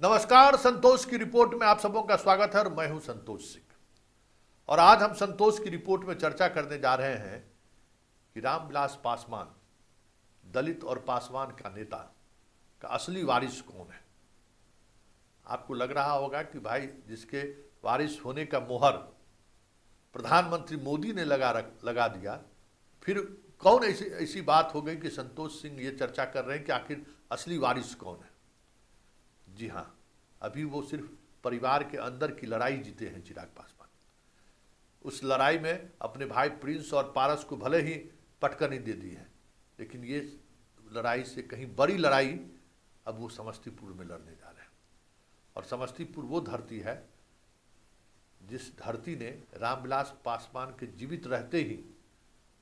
नमस्कार, संतोष की रिपोर्ट में आप सबों का स्वागत है और मैं हूं संतोष सिंह। और आज हम संतोष की रिपोर्ट में चर्चा करने जा रहे हैं कि रामविलास पासवान, दलित और पासवान का नेता का असली वारिस कौन है। आपको लग रहा होगा कि भाई जिसके वारिस होने का मोहर प्रधानमंत्री मोदी ने लगा दिया, फिर कौन ऐसी बात हो गई कि संतोष सिंह ये चर्चा कर रहे हैं कि आखिर असली वारिस कौन है। जी हाँ, अभी वो सिर्फ परिवार के अंदर की लड़ाई जीते हैं चिराग पासवान। उस लड़ाई में अपने भाई प्रिंस और पारस को भले ही पटकनी दे दी है, लेकिन ये लड़ाई से कहीं बड़ी लड़ाई अब वो समस्तीपुर में लड़ने जा रहे हैं। और समस्तीपुर वो धरती है जिस धरती ने रामविलास पासवान के जीवित रहते ही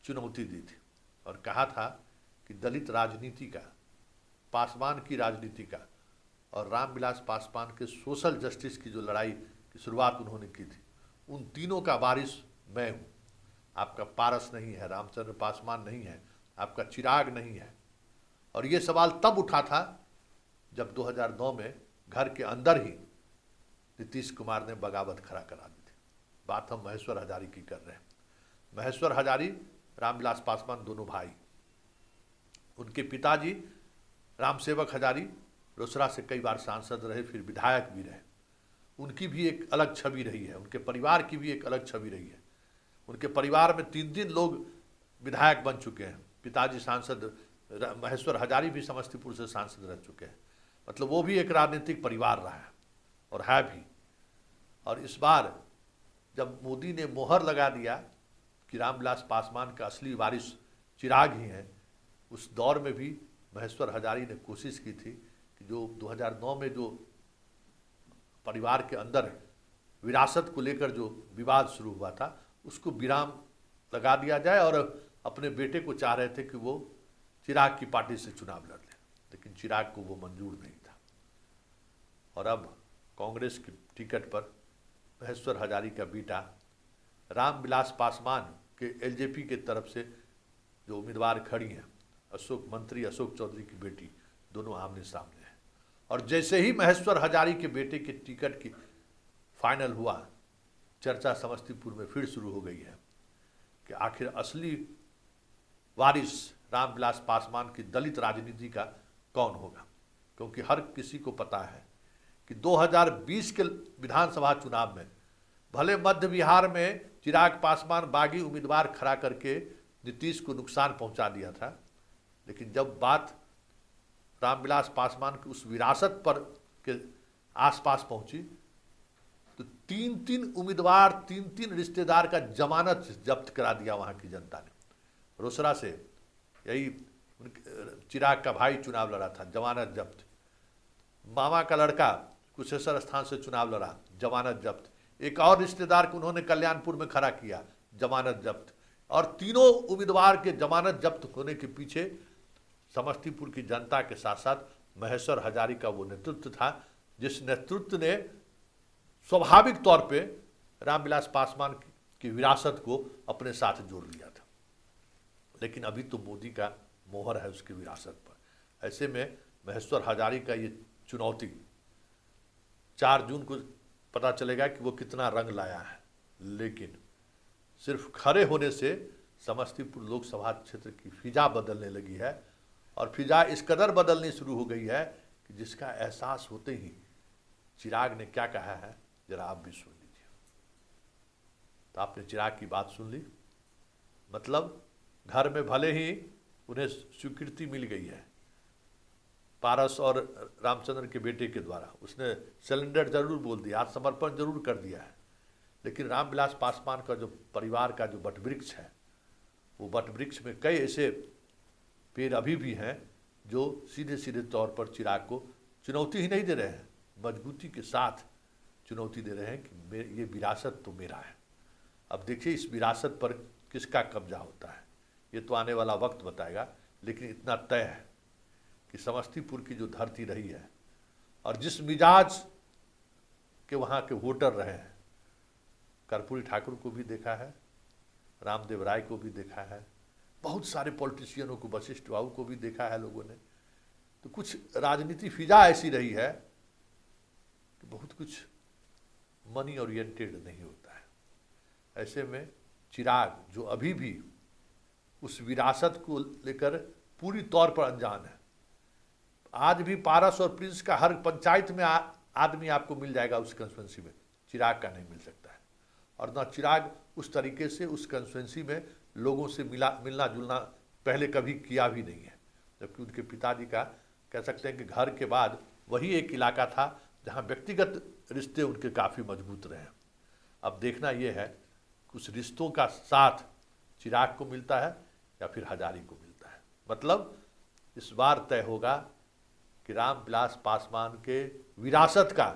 चुनौती दी थी और कहा था कि दलित राजनीति का, पासवान की राजनीति का और रामविलास पासवान के सोशल जस्टिस की जो लड़ाई की शुरुआत उन्होंने की थी, उन तीनों का वारिस मैं हूँ। आपका पारस नहीं है, रामचंद्र पासवान नहीं है, आपका चिराग नहीं है। और ये सवाल तब उठा था जब 2009 में घर के अंदर ही नीतीश कुमार ने बगावत खड़ा करा दी थी। बात हम महेश्वर हजारी की कर रहे हैं। महेश्वर हजारी, रामविलास पासवान दोनों भाई। उनके पिताजी रामसेवक हजारी रोसड़ा से कई बार सांसद रहे, फिर विधायक भी रहे। उनकी भी एक अलग छवि रही है, उनके परिवार की भी एक अलग छवि रही है। उनके परिवार में 3 लोग विधायक बन चुके हैं। पिताजी सांसद, महेश्वर हजारी भी समस्तीपुर से सांसद रह चुके हैं। मतलब वो भी एक राजनीतिक परिवार रहा है और है भी। और इस बार जब मोदी ने मोहर लगा दिया कि रामविलास पासवान का असली वारिस चिराग ही है, उस दौर में भी महेश्वर हजारी ने कोशिश की थी कि जो 2009 में जो परिवार के अंदर विरासत को लेकर जो विवाद शुरू हुआ था, उसको विराम लगा दिया जाए और अपने बेटे को चाह रहे थे कि वो चिराग की पार्टी से चुनाव लड़ ले, लेकिन चिराग को वो मंजूर नहीं था। और अब कांग्रेस की टिकट पर महेश्वर हजारी का बेटा रामविलास पासवान के एलजेपी के तरफ से जो उम्मीदवार खड़ी हैं, मंत्री अशोक चौधरी की बेटी, दोनों आमने सामने हैं। और जैसे ही महेश्वर हजारी के बेटे के टिकट की फाइनल हुआ, चर्चा समस्तीपुर में फिर शुरू हो गई है कि आखिर असली वारिस रामविलास पासवान की दलित राजनीति का कौन होगा। क्योंकि हर किसी को पता है कि 2020 के विधानसभा चुनाव में भले मध्य बिहार में चिराग पासवान बागी उम्मीदवार खड़ा करके नीतीश को नुकसान पहुंचा दिया था, लेकिन जब बात रामविलास पासवान की उस विरासत पर के आसपास पहुंची तो 3 उम्मीदवार, 3 रिश्तेदार का जमानत जब्त करा दिया वहां की जनता ने। रोसड़ा से यही चिराग का भाई चुनाव लड़ा था, जमानत जब्त। मामा का लड़का कुशेश्वर स्थान से चुनाव लड़ा, जमानत जब्त। एक और रिश्तेदार को उन्होंने कल्याणपुर में खड़ा किया, जमानत जब्त। और तीनों उम्मीदवार के जमानत जब्त होने के पीछे समस्तीपुर की जनता के साथ साथ महेश्वर हजारी का वो नेतृत्व था, जिस नेतृत्व ने स्वाभाविक तौर पे रामविलास पासवान की विरासत को अपने साथ जोड़ लिया था। लेकिन अभी तो मोदी का मोहर है उसकी विरासत पर। ऐसे में महेश्वर हजारी का ये चुनौती 4 जून को पता चलेगा कि वो कितना रंग लाया है। लेकिन सिर्फ खड़े होने से समस्तीपुर लोकसभा क्षेत्र की फिजा बदलने लगी है। और फिजा इस कदर बदलनी शुरू हो गई है कि जिसका एहसास होते ही चिराग ने क्या कहा है, जरा आप भी सुन लीजिए। तो आपने चिराग की बात सुन ली। मतलब घर में भले ही उन्हें स्वीकृति मिल गई है पारस और रामचंद्र के बेटे के द्वारा, उसने सिलेंडर जरूर बोल दिया, आत्मसमर्पण जरूर कर दिया है, लेकिन रामविलास पासवान का जो परिवार का जो वटवृक्ष है, वो वटवृक्ष में कई ऐसे पेड़ अभी भी हैं जो सीधे सीधे तौर पर चिराग को चुनौती ही नहीं दे रहे हैं, मजबूती के साथ चुनौती दे रहे हैं कि ये विरासत तो मेरा है। अब देखिए इस विरासत पर किसका कब्जा होता है, ये तो आने वाला वक्त बताएगा। लेकिन इतना तय है कि समस्तीपुर की जो धरती रही है और जिस मिजाज के वहाँ के वोटर रहे हैं, कर्पूरी ठाकुर को भी देखा है, रामदेव राय को भी देखा है, बहुत सारे पॉलिटिशियनों को, वशिष्ठ बाबू को भी देखा है लोगों ने। तो कुछ राजनीति फिजा ऐसी रही है बहुत कुछ मनी ओरिएंटेड नहीं होता है। ऐसे में चिराग जो अभी भी उस विरासत को लेकर पूरी तौर पर अनजान है, आज भी पारस और प्रिंस का हर पंचायत में आदमी आपको मिल जाएगा उस कंस्टिट्यूंसी में, चिराग का नहीं मिल सकता है। और ना चिराग उस तरीके से उस कंस्टिट्यूंसी में लोगों से मिलना जुलना पहले कभी किया भी नहीं है, जबकि उनके पिताजी का कह सकते हैं कि घर के बाद वही एक इलाका था जहां व्यक्तिगत रिश्ते उनके काफ़ी मजबूत रहे। अब देखना यह है कि उस रिश्तों का साथ चिराग को मिलता है या फिर हजारी को मिलता है। मतलब इस बार तय होगा कि रामविलास पासवान के विरासत का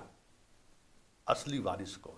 असली वारिस कौन।